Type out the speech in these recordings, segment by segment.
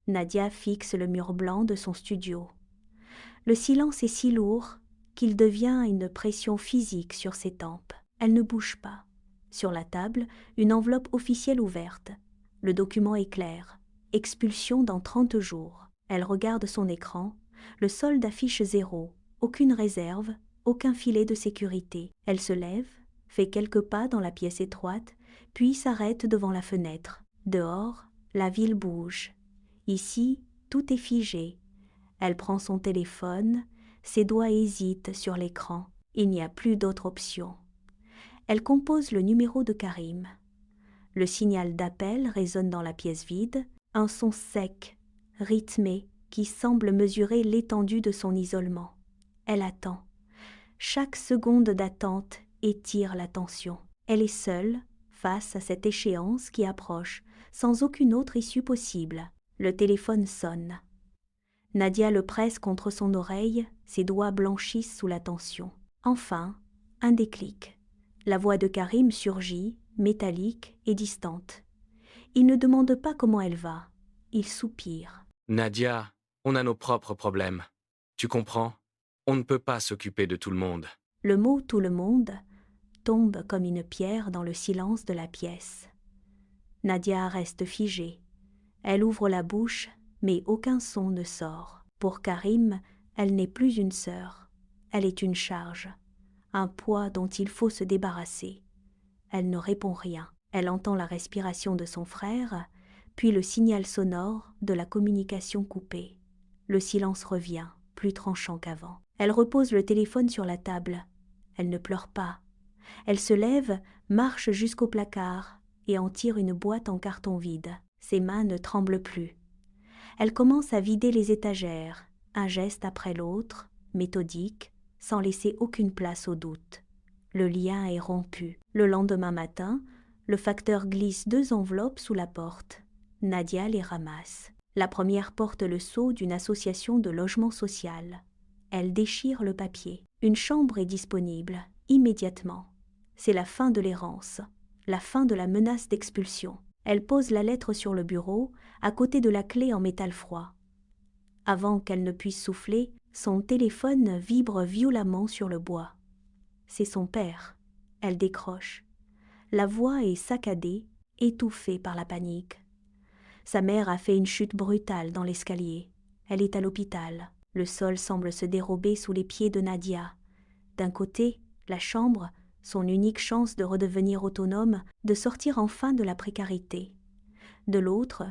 Nadia fixe le mur blanc de son studio. Le silence est si lourd qu'il devient une pression physique sur ses tempes. Elle ne bouge pas. Sur la table, une enveloppe officielle ouverte. Le document est clair. Expulsion dans 30 jours. Elle regarde son écran. Le solde affiche 0. Aucune réserve, aucun filet de sécurité. Elle se lève, fait quelques pas dans la pièce étroite, puis s'arrête devant la fenêtre. Dehors, la ville bouge. Ici, tout est figé. Elle prend son téléphone, ses doigts hésitent sur l'écran. Il n'y a plus d'autre option. Elle compose le numéro de Karim. Le signal d'appel résonne dans la pièce vide, un son sec, rythmé, qui semble mesurer l'étendue de son isolement. Elle attend. Chaque seconde d'attente étire la tension. Elle est seule, face à cette échéance qui approche, sans aucune autre issue possible. Le téléphone sonne. Nadia le presse contre son oreille, ses doigts blanchissent sous la tension. Enfin, un déclic. La voix de Karim surgit, métallique et distante. Il ne demande pas comment elle va. Il soupire. Nadia, on a nos propres problèmes. Tu comprends? On ne peut pas s'occuper de tout le monde. Le mot « tout le monde » tombe comme une pierre dans le silence de la pièce. Nadia reste figée. Elle ouvre la bouche, mais aucun son ne sort. Pour Karim, elle n'est plus une sœur. Elle est une charge, un poids dont il faut se débarrasser. Elle ne répond rien. Elle entend la respiration de son frère, puis le signal sonore de la communication coupée. Le silence revient, plus tranchant qu'avant. Elle repose le téléphone sur la table. Elle ne pleure pas. Elle se lève, marche jusqu'au placard et en tire une boîte en carton vide. Ses mains ne tremblent plus. Elle commence à vider les étagères, un geste après l'autre, méthodique, sans laisser aucune place au doute. Le lien est rompu. Le lendemain matin, le facteur glisse 2 enveloppes sous la porte. Nadia les ramasse. La première porte le sceau d'une association de logement social. Elle déchire le papier. Une chambre est disponible, immédiatement. C'est la fin de l'errance, la fin de la menace d'expulsion. Elle pose la lettre sur le bureau, à côté de la clé en métal froid. Avant qu'elle ne puisse souffler, son téléphone vibre violemment sur le bois. C'est son père. Elle décroche. La voix est saccadée, étouffée par la panique. Sa mère a fait une chute brutale dans l'escalier. Elle est à l'hôpital. Le sol semble se dérober sous les pieds de Nadia. D'un côté, la chambre, son unique chance de redevenir autonome, de sortir enfin de la précarité. De l'autre,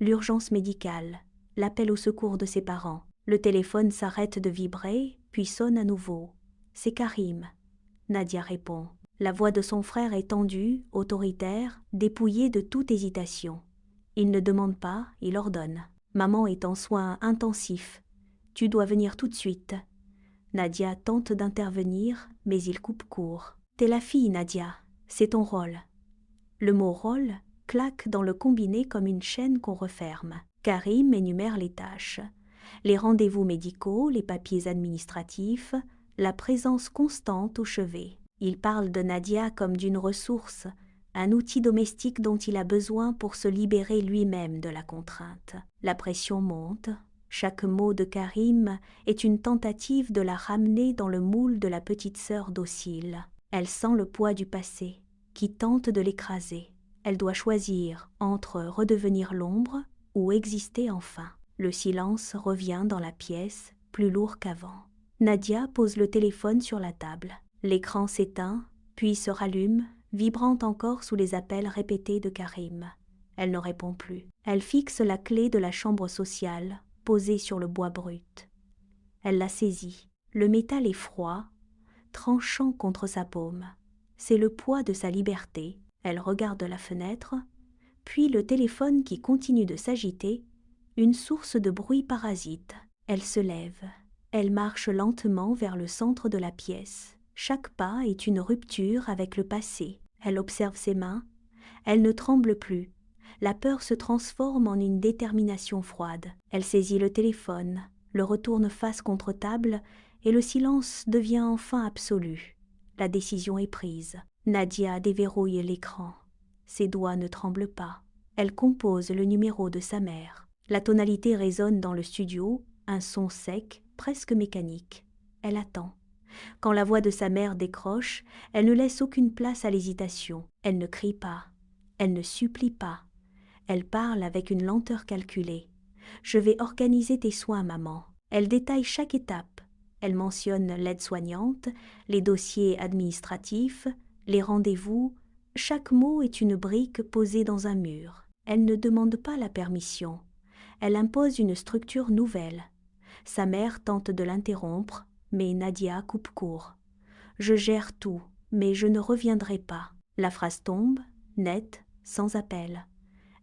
l'urgence médicale, l'appel au secours de ses parents. Le téléphone s'arrête de vibrer, puis sonne à nouveau. C'est Karim. Nadia répond. La voix de son frère est tendue, autoritaire, dépouillée de toute hésitation. Il ne demande pas, il ordonne. Maman est en soins intensifs. Tu dois venir tout de suite. Nadia tente d'intervenir, mais il coupe court. T'es la fille, Nadia. C'est ton rôle. Le mot rôle claque dans le combiné comme une chaîne qu'on referme. Karim énumère les tâches. Les rendez-vous médicaux, les papiers administratifs, la présence constante au chevet. Il parle de Nadia comme d'une ressource, un outil domestique dont il a besoin pour se libérer lui-même de la contrainte. La pression monte. Chaque mot de Karim est une tentative de la ramener dans le moule de la petite sœur docile. Elle sent le poids du passé, qui tente de l'écraser. Elle doit choisir entre redevenir l'ombre ou exister enfin. Le silence revient dans la pièce, plus lourd qu'avant. Nadia pose le téléphone sur la table. L'écran s'éteint, puis se rallume, vibrant encore sous les appels répétés de Karim. Elle ne répond plus. Elle fixe la clé de la chambre sociale, posée sur le bois brut. Elle la saisit. Le métal est froid, tranchant contre sa paume. C'est le poids de sa liberté. Elle regarde la fenêtre, puis le téléphone qui continue de s'agiter, une source de bruit parasite. Elle se lève. Elle marche lentement vers le centre de la pièce. Chaque pas est une rupture avec le passé. Elle observe ses mains. Elle ne tremble plus. La peur se transforme en une détermination froide. Elle saisit le téléphone, le retourne face contre table et le silence devient enfin absolu. La décision est prise. Nadia déverrouille l'écran. Ses doigts ne tremblent pas. Elle compose le numéro de sa mère. La tonalité résonne dans le studio, un son sec, presque mécanique. Elle attend. Quand la voix de sa mère décroche, elle ne laisse aucune place à l'hésitation. Elle ne crie pas. Elle ne supplie pas. Elle parle avec une lenteur calculée. « Je vais organiser tes soins, maman. » Elle détaille chaque étape. Elle mentionne l'aide-soignante, les dossiers administratifs, les rendez-vous. Chaque mot est une brique posée dans un mur. Elle ne demande pas la permission. Elle impose une structure nouvelle. Sa mère tente de l'interrompre, mais Nadia coupe court. « Je gère tout, mais je ne reviendrai pas. » La phrase tombe, nette, sans appel.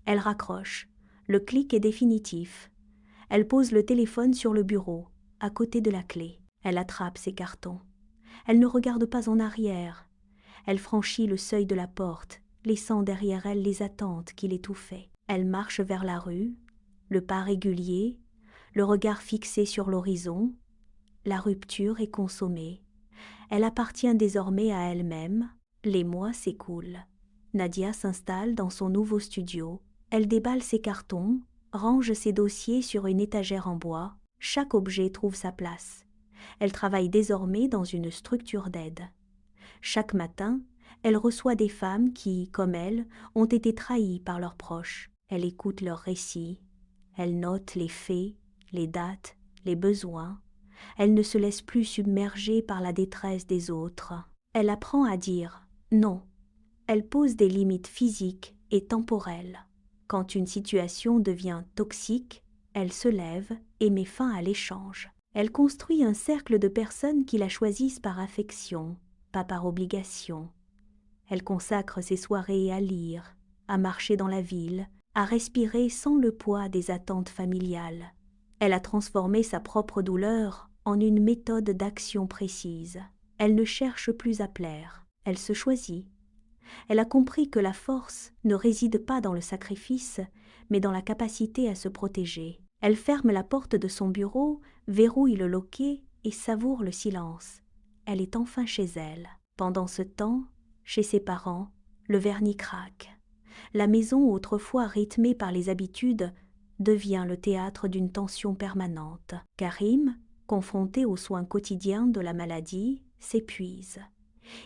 Elle raccroche. Le clic est définitif. Elle pose le téléphone sur le bureau, à côté de la clé. Elle attrape ses cartons. Elle ne regarde pas en arrière. Elle franchit le seuil de la porte, laissant derrière elle les attentes qui l'étouffaient. Elle marche vers la rue, le pas régulier, le regard fixé sur l'horizon. La rupture est consommée. Elle appartient désormais à elle-même. Les mois s'écoulent. Nadia s'installe dans son nouveau studio. Elle déballe ses cartons, range ses dossiers sur une étagère en bois. Chaque objet trouve sa place. Elle travaille désormais dans une structure d'aide. Chaque matin, elle reçoit des femmes qui, comme elle, ont été trahies par leurs proches. Elle écoute leurs récits. Elle note les faits, les dates, les besoins. Elle ne se laisse plus submerger par la détresse des autres. Elle apprend à dire « non ». Elle pose des limites physiques et temporelles. Quand une situation devient toxique, elle se lève et met fin à l'échange. Elle construit un cercle de personnes qui la choisissent par affection, pas par obligation. Elle consacre ses soirées à lire, à marcher dans la ville, à respirer sans le poids des attentes familiales. Elle a transformé sa propre douleur en une méthode d'action précise. Elle ne cherche plus à plaire, elle se choisit. Elle a compris que la force ne réside pas dans le sacrifice, mais dans la capacité à se protéger. Elle ferme la porte de son bureau, verrouille le loquet et savoure le silence. Elle est enfin chez elle. Pendant ce temps, chez ses parents, le vernis craque. La maison, autrefois rythmée par les habitudes, devient le théâtre d'une tension permanente. Karim, confronté aux soins quotidiens de la maladie, s'épuise.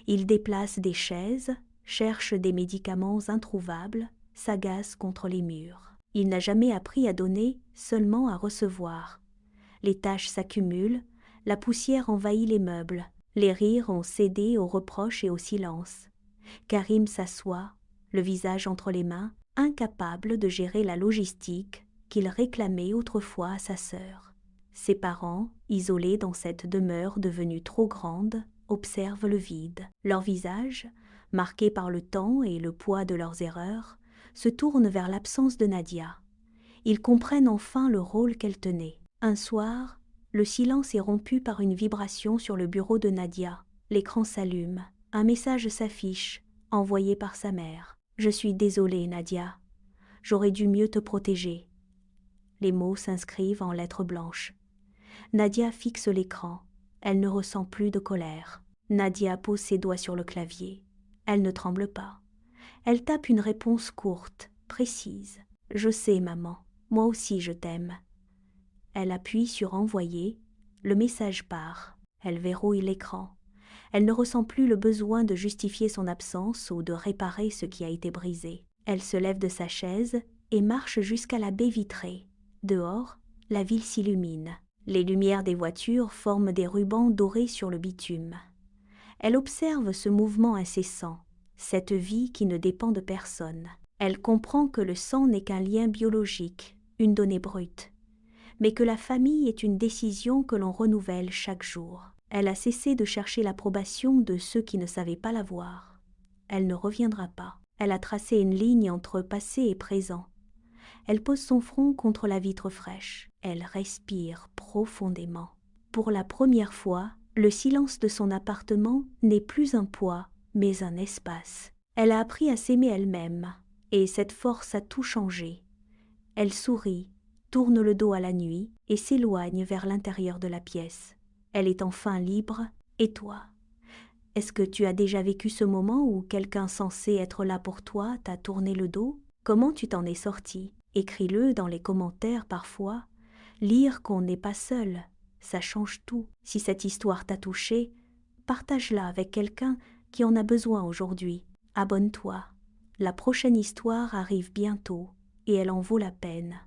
Il déplace des chaises, cherche des médicaments introuvables, s'agace contre les murs. Il n'a jamais appris à donner, seulement à recevoir. Les tâches s'accumulent, la poussière envahit les meubles, les rires ont cédé aux reproches et au silence. Karim s'assoit, le visage entre les mains, incapable de gérer la logistique qu'il réclamait autrefois à sa sœur. Ses parents, isolés dans cette demeure devenue trop grande, observent le vide. Leurs visages, marqués par le temps et le poids de leurs erreurs, se tournent vers l'absence de Nadia. Ils comprennent enfin le rôle qu'elle tenait. Un soir, le silence est rompu par une vibration sur le bureau de Nadia. L'écran s'allume. Un message s'affiche, envoyé par sa mère. « Je suis désolée, Nadia. J'aurais dû mieux te protéger. » Les mots s'inscrivent en lettres blanches. Nadia fixe l'écran. Elle ne ressent plus de colère. Nadia pose ses doigts sur le clavier. Elle ne tremble pas. Elle tape une réponse courte, précise. « Je sais, maman. Moi aussi je t'aime. » Elle appuie sur « Envoyer ». Le message part. Elle verrouille l'écran. Elle ne ressent plus le besoin de justifier son absence ou de réparer ce qui a été brisé. Elle se lève de sa chaise et marche jusqu'à la baie vitrée. Dehors, la ville s'illumine. Les lumières des voitures forment des rubans dorés sur le bitume. Elle observe ce mouvement incessant, cette vie qui ne dépend de personne. Elle comprend que le sang n'est qu'un lien biologique, une donnée brute, mais que la famille est une décision que l'on renouvelle chaque jour. Elle a cessé de chercher l'approbation de ceux qui ne savaient pas la voir. Elle ne reviendra pas. Elle a tracé une ligne entre passé et présent. Elle pose son front contre la vitre fraîche. Elle respire profondément. Pour la première fois, le silence de son appartement n'est plus un poids, mais un espace. Elle a appris à s'aimer elle-même, et cette force a tout changé. Elle sourit, tourne le dos à la nuit et s'éloigne vers l'intérieur de la pièce. Elle est enfin libre. Et toi? Est-ce que tu as déjà vécu ce moment où quelqu'un censé être là pour toi t'a tourné le dos? Comment tu t'en es sorti? Écris-le dans les commentaires parfois. Lire qu'on n'est pas seul, ça change tout. Si cette histoire t'a touché, partage-la avec quelqu'un qui en a besoin aujourd'hui. Abonne-toi. La prochaine histoire arrive bientôt et elle en vaut la peine.